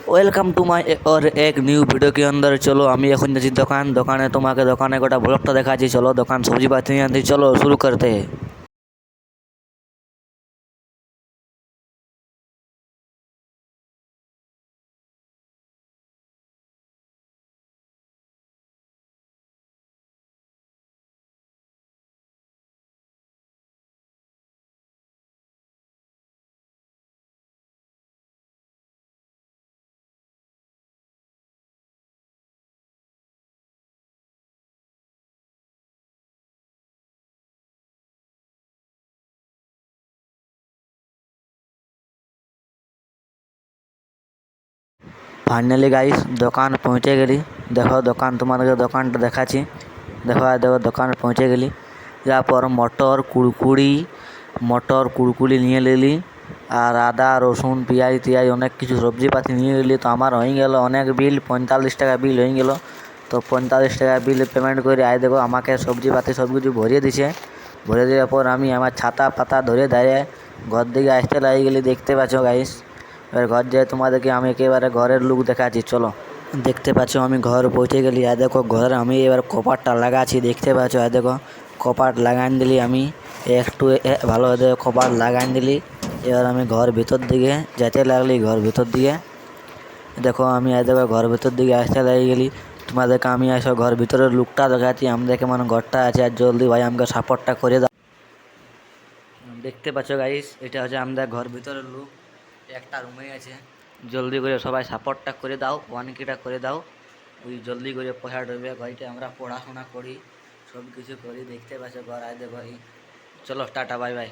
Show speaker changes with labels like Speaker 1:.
Speaker 1: Welcome to my और एक new video के अंदर। चलो আমি এখন যাচ্ছি দোকানে তোমাকে দোকানে গোটা ব্লগটা দেখাচ্ছি। চলো দোকান সবজি পাতি নিয়ে আনতে, চলো শুরু করতে। ফাইনালি গাইস দোকান পৌঁছে গেলি। দেখো দোকান, তোমাদেরকে দোকানটা দেখাচ্ছি। দেখো দোকান পৌঁছে গেলি। তারপর মটর কুড়কুড়ি নিয়ে নিলি, আর আদা রসুন পেঁয়াজ টিয়াজ অনেক কিছু সবজিপাতি নিয়ে নিলি। তো আমার হয়ে গেল অনেক বিল, 45 টাকা বিল হয়ে গেল। তো 45 টাকা বিল পেমেন্ট করে দেখো আমাকে সবজিপাতি সব কিছু ভরিয়ে দিছে। ভরে দেওয়ার পর আমি আমার ছাতা পাতা ধরে দাঁড়িয়ে ঘর দিকে আসতে লাগিয়ে গেলি। দেখতে পাচ্ছ গাইস, এবার ঘর যেয়ে তোমাদেরকে আমি একেবারে ঘরের লুক দেখাচ্ছি। চলো, দেখতে পাচ্ছ আমি ঘর পৌঁছে গেলি। আর দেখো ঘরে আমি এবার কপাটটা লাগাচ্ছি। দেখতে পাচ্ছ, আর দেখো কপাট লাগান দিলি আমি একটু ভালো দেখো কপাট লাগান দিলি। এবার আমি ঘর ভিতর দিকে যেতে লাগলি। ঘর ভিতর দিকে দেখো আমি দেখো ঘর ভিতর দিকে আসতে লাগিয়ে গেলি। তোমাদেরকে আমি এসব ঘর ভিতরের লুকটা দেখাচ্ছি, আমাদের কেমন ঘরটা আছে। আর জলদি ভাই আমাকে সাপোর্টটা করে দাও। দেখতে পাচ্ছ গাইস, এটা হচ্ছে আমাদের ঘর ভিতরের লুক। একটা রুমে আছে। জলদি করে সবাই সাপোর্টটা করে দাও, ওয়ানকিটা করে দাও। ওই জলদি করে পয়সা ঢুকবে। ঘরে আমরা পড়াশোনা করি, সব কিছু করি। দেখতে পাচ্ছ ঘর আয় দেখো। চলো টাটা বাই বাই।